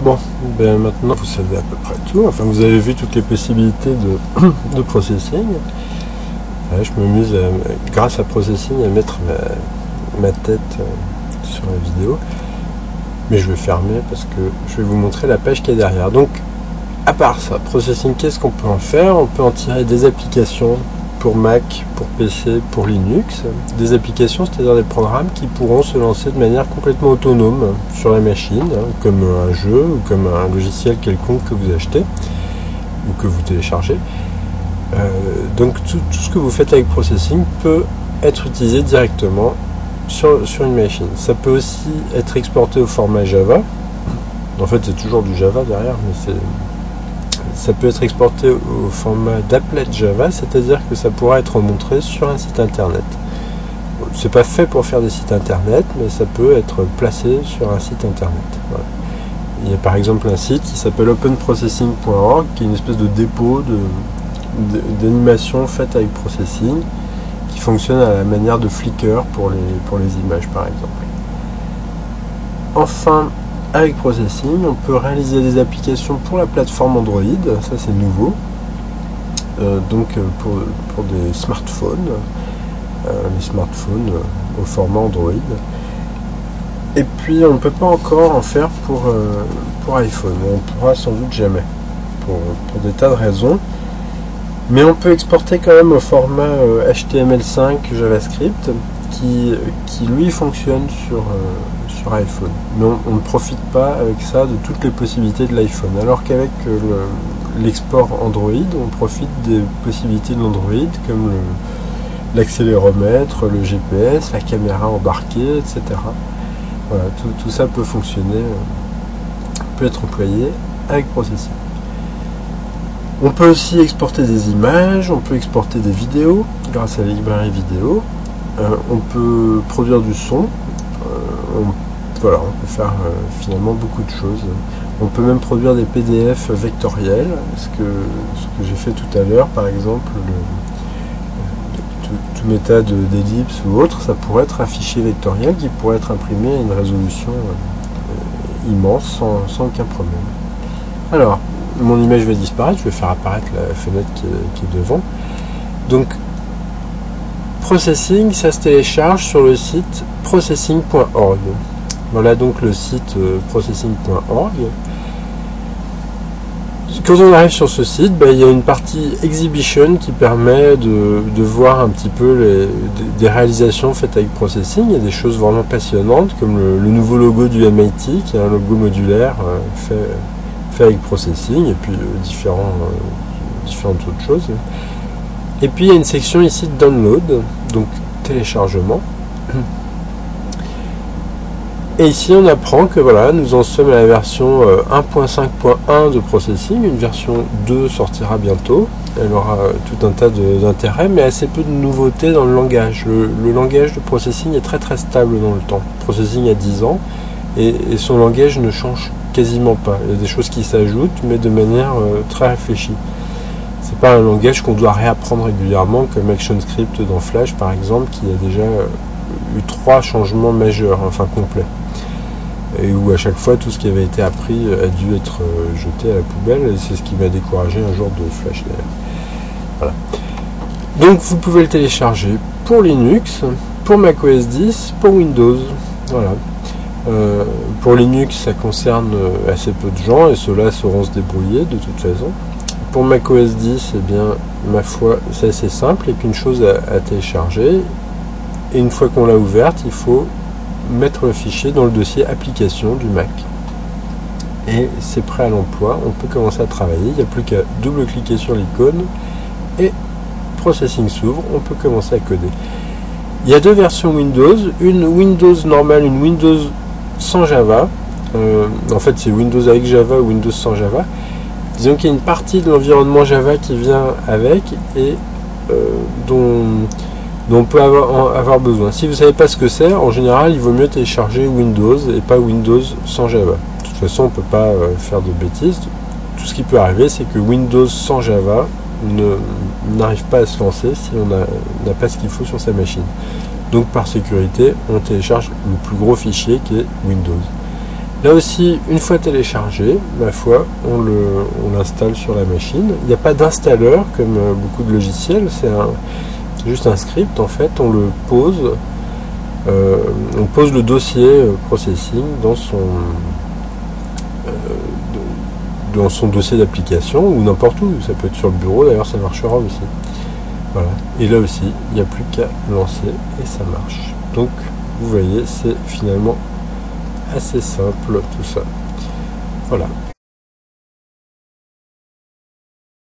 Bon, ben maintenant vous savez à peu près tout, enfin vous avez vu toutes les possibilités de processing. Ouais, je m'amuse grâce à Processing à mettre ma tête sur la vidéo, mais je vais fermer parce que je vais vous montrer la page qui est derrière. Donc à part ça, Processing, qu'est-ce qu'on peut en faire? On peut en tirer des applications pour Mac, pour PC, pour Linux, des applications, c'est-à-dire des programmes qui pourront se lancer de manière complètement autonome sur la machine, comme un jeu ou comme un logiciel quelconque que vous achetez ou que vous téléchargez. Donc tout ce que vous faites avec Processing peut être utilisé directement sur une machine. Ça peut aussi être exporté au format Java. En fait, c'est toujours du Java derrière, mais ça peut être exporté au format d'applet Java, c'est-à-dire que ça pourra être montré sur un site internet. C'est pas fait pour faire des sites internet, mais ça peut être placé sur un site internet. Voilà. Il y a par exemple un site qui s'appelle openprocessing.org, qui est une espèce de dépôt d'animation faite avec Processing, qui fonctionne à la manière de Flickr pour les images par exemple. Enfin, avec Processing, on peut réaliser des applications pour la plateforme Android, ça c'est nouveau, donc pour des smartphones, les smartphones au format Android. Et puis on ne peut pas encore en faire pour iPhone, on ne pourra sans doute jamais, pour des tas de raisons. Mais on peut exporter quand même au format HTML5 JavaScript qui lui fonctionne sur iPhone. Mais on ne profite pas avec ça de toutes les possibilités de l'iPhone. Alors qu'avec l'export Android, on profite des possibilités de l'Android comme l'accéléromètre, le GPS, la caméra embarquée, etc. Voilà, tout ça peut fonctionner, peut être employé avec Processing. On peut aussi exporter des images, on peut exporter des vidéos grâce à la librairie vidéo, on peut produire du son, voilà, on peut faire finalement beaucoup de choses. On peut même produire des PDF vectoriels, ce que j'ai fait tout à l'heure, par exemple, tout méthode d'ellipse ou autre, ça pourrait être un fichier vectoriel qui pourrait être imprimé à une résolution immense sans aucun problème. Alors, mon image va disparaître, je vais faire apparaître la fenêtre qui est devant. Donc, Processing, ça se télécharge sur le site processing.org. Voilà donc le site processing.org. Quand on arrive sur ce site, il y a une partie Exhibition qui permet de voir un petit peu des réalisations faites avec Processing. Il y a des choses vraiment passionnantes, comme le nouveau logo du MIT, qui est un logo modulaire fait avec Processing, et puis différentes autres choses. Et puis il y a une section ici de Download, donc téléchargement. Et ici on apprend que voilà, nous en sommes à la version 1.5.1 de Processing, une version 2 sortira bientôt. Elle aura tout un tas d'intérêts, mais assez peu de nouveautés dans le langage. Le langage de Processing est très très stable dans le temps. Processing a 10 ans, et son langage ne change quasiment pas. Il y a des choses qui s'ajoutent, mais de manière très réfléchie. C'est pas un langage qu'on doit réapprendre régulièrement, comme ActionScript dans Flash par exemple, qui a déjà eu 3 changements majeurs, enfin complets. Et où à chaque fois tout ce qui avait été appris a dû être jeté à la poubelle, et c'est ce qui m'a découragé un jour de Flash d'ailleurs. Voilà. Donc vous pouvez le télécharger pour Linux, pour macOS 10, pour Windows. Voilà. Pour Linux, ça concerne assez peu de gens, et ceux-là sauront se débrouiller de toute façon. Pour macOS 10, eh bien, ma foi, c'est assez simple, et qu'une chose à télécharger, et une fois qu'on l'a ouverte, il faut mettre le fichier dans le dossier application du Mac. Et c'est prêt à l'emploi, on peut commencer à travailler, il n'y a plus qu'à double-cliquer sur l'icône, et Processing s'ouvre, on peut commencer à coder. Il y a 2 versions Windows, une Windows normale, une Windows sans Java. En fait, c'est Windows avec Java ou Windows sans Java. Disons qu'il y a une partie de l'environnement Java qui vient avec et dont on peut avoir besoin. Si vous ne savez pas ce que c'est, en général, il vaut mieux télécharger Windows et pas Windows sans Java. De toute façon, on ne peut pas faire de bêtises. Tout ce qui peut arriver, c'est que Windows sans Java n'arrive pas à se lancer si on n'a pas ce qu'il faut sur sa machine. Donc par sécurité, on télécharge le plus gros fichier qui est Windows. Là aussi, une fois téléchargé, ma foi, on l'installe sur la machine. Il n'y a pas d'installeur comme beaucoup de logiciels, c'est juste un script. En fait, on le pose, on pose le dossier processing dans son dossier d'application ou n'importe où. Ça peut être sur le bureau, d'ailleurs, ça marchera aussi. Voilà. Et là aussi, il n'y a plus qu'à lancer et ça marche. Donc, vous voyez, c'est finalement assez simple tout ça. Voilà.